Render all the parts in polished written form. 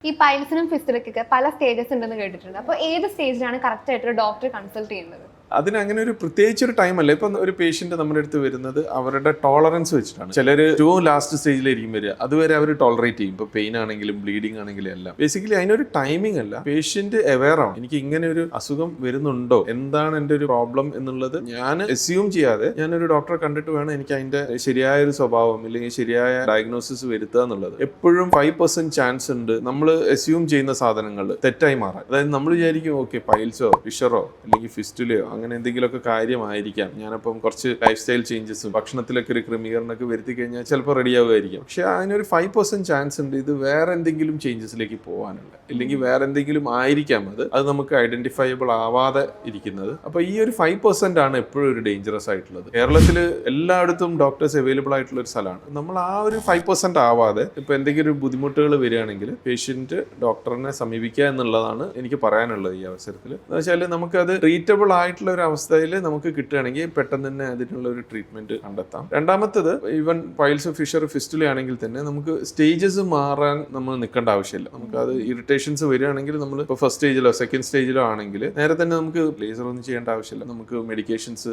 ഈ പൈൽസിനും ഫിസ്റ്റുലയ്ക്കൊക്കെ പല സ്റ്റേജസ് ഉണ്ടെന്ന് കേട്ടിട്ടുണ്ട്. അപ്പോൾ ഏത് സ്റ്റേജിലാണ് കറക്റ്റ് ആയിട്ട് ഒരു ഡോക്ടറെ കൺസൾട്ട് ചെയ്യുന്നത്? അതിന് അങ്ങനെ ഒരു പ്രത്യേകിച്ചൊരു ടൈമല്ല. ഇപ്പം ഒരു പേഷ്യന്റ് നമ്മുടെ അടുത്ത് വരുന്നത് അവരുടെ ടോളറൻസ് വെച്ചിട്ടാണ്. ചിലർ ഏറ്റവും ലാസ്റ്റ് സ്റ്റേജിലായിരിക്കും വരിക, അതുവരെ അവർ ടോളറേറ്റ് ചെയ്യും. ഇപ്പോൾ പെയിൻ ആണെങ്കിലും ബ്ലീഡിംഗ് ആണെങ്കിലും എല്ലാം. ബേസിക്കലി അതിനൊരു ടൈമിംഗ് അല്ല, പേഷ്യന്റ് അവെയർ ആണ്. എനിക്ക് ഇങ്ങനെ ഒരു അസുഖം വരുന്നുണ്ടോ, എന്താണ് എൻ്റെ ഒരു പ്രോബ്ലം എന്നുള്ളത് ഞാൻ അസ്യൂം ചെയ്യാതെ ഞാനൊരു ഡോക്ടറെ കണ്ടിട്ട് വേണം എനിക്ക് അതിന്റെ ശരിയായ ഒരു സ്വഭാവം അല്ലെങ്കിൽ ശരിയായ ഡയഗ്നോസിസ് വരുത്തുക എന്നുള്ളത്. എപ്പോഴും 5% ചാൻസ് ഉണ്ട് നമ്മൾ അസ്യൂം ചെയ്യുന്ന സാധനങ്ങൾ തെറ്റായി മാറാൻ. അതായത് നമ്മൾ വിചാരിക്കും ഓക്കെ പൈൽസോ ഫിഷറോ അല്ലെങ്കിൽ ഫിസ്റ്റുലയോ അങ്ങനെ എന്തെങ്കിലുമൊക്കെ കാര്യമായിരിക്കാം, ഞാനപ്പം കുറച്ച് ലൈഫ് സ്റ്റൈൽ ചേഞ്ചസും ഭക്ഷണത്തിലൊക്കെ ഒരു ക്രമീകരണമൊക്കെ വരുത്തി കഴിഞ്ഞാൽ ചിലപ്പോൾ റെഡി ആവുമായിരിക്കും. പക്ഷെ അതിനൊരു 5% ചാൻസ് ഉണ്ട് ഇത് വേറെ എന്തെങ്കിലും ചേഞ്ചസിലേക്ക് പോകാനുള്ള, ഇല്ലെങ്കിൽ വേറെ എന്തെങ്കിലും ആയിരിക്കാം അത് നമുക്ക് ഐഡന്റിഫയബിൾ ആവാതെ ഇരിക്കുന്നത്. അപ്പോൾ ഈ ഒരു 5% ആണ് എപ്പോഴും ഒരു ഡേഞ്ചറസ് ആയിട്ടുള്ളത്. കേരളത്തിൽ എല്ലായിടത്തും ഡോക്ടേഴ്സ് അവൈലബിൾ ആയിട്ടുള്ള ഒരു സ്ഥലമാണ്. നമ്മൾ ആ ഒരു 5% ആവാതെ ഇപ്പോൾ എന്തെങ്കിലും ഒരു ബുദ്ധിമുട്ടുകൾ വരികയാണെങ്കിൽ പേഷ്യന്റ് ഡോക്ടറിനെ സമീപിക്കുക എന്നുള്ളതാണ് എനിക്ക് പറയാനുള്ളത് ഈ അവസരത്തിൽ. എന്ന് വെച്ചാൽ നമുക്കത് ട്രീറ്റബിൾ ആയിട്ടുള്ള ഒരു അവസ്ഥയിൽ നമുക്ക് കിട്ടുകയാണെങ്കിൽ പെട്ടെന്ന് തന്നെ അതിനുള്ള ഒരു ട്രീറ്റ്മെന്റ് കണ്ടെത്താം. രണ്ടാമത്തത്, ഈവൻ പൈൽസ് ഫിഷർ ഫിസ്റ്റുല ആണെങ്കിൽ തന്നെ നമുക്ക് സ്റ്റേജസ് മാറാൻ നമ്മൾ നിൽക്കേണ്ട ആവശ്യമില്ല. നമുക്ക് അത് ഇറിറ്റേഷൻസ് വരികയാണെങ്കിൽ നമ്മൾ ഇപ്പോൾ ഫസ്റ്റ് സ്റ്റേജിലോ സെക്കൻഡ് സ്റ്റേജിലോ ആണെങ്കിൽ നേരെ തന്നെ നമുക്ക് ലേസർ ഒന്നും ചെയ്യേണ്ട ആവശ്യമില്ല. നമുക്ക് മെഡിക്കേഷൻസ്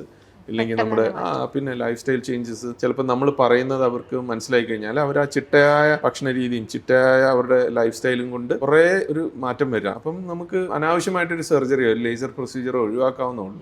ഇല്ലെങ്കിൽ നമ്മുടെ പിന്നെ ലൈഫ് സ്റ്റൈൽ ചേഞ്ചസ് ചിലപ്പോൾ നമ്മൾ പറയുന്നത് അവർക്ക് മനസ്സിലായി കഴിഞ്ഞാൽ അവർ ആ ചിട്ടയായ ഭക്ഷണ രീതിയും ചിട്ടയായ അവരുടെ ലൈഫ് സ്റ്റൈലും കൊണ്ട് കുറേ ഒരു മാറ്റം വരാം. അപ്പം നമുക്ക് അനാവശ്യമായിട്ടൊരു സർജറിയോ ലേസർ പ്രൊസീജിയറോ ഒഴിവാക്കാവുന്നതാണ്.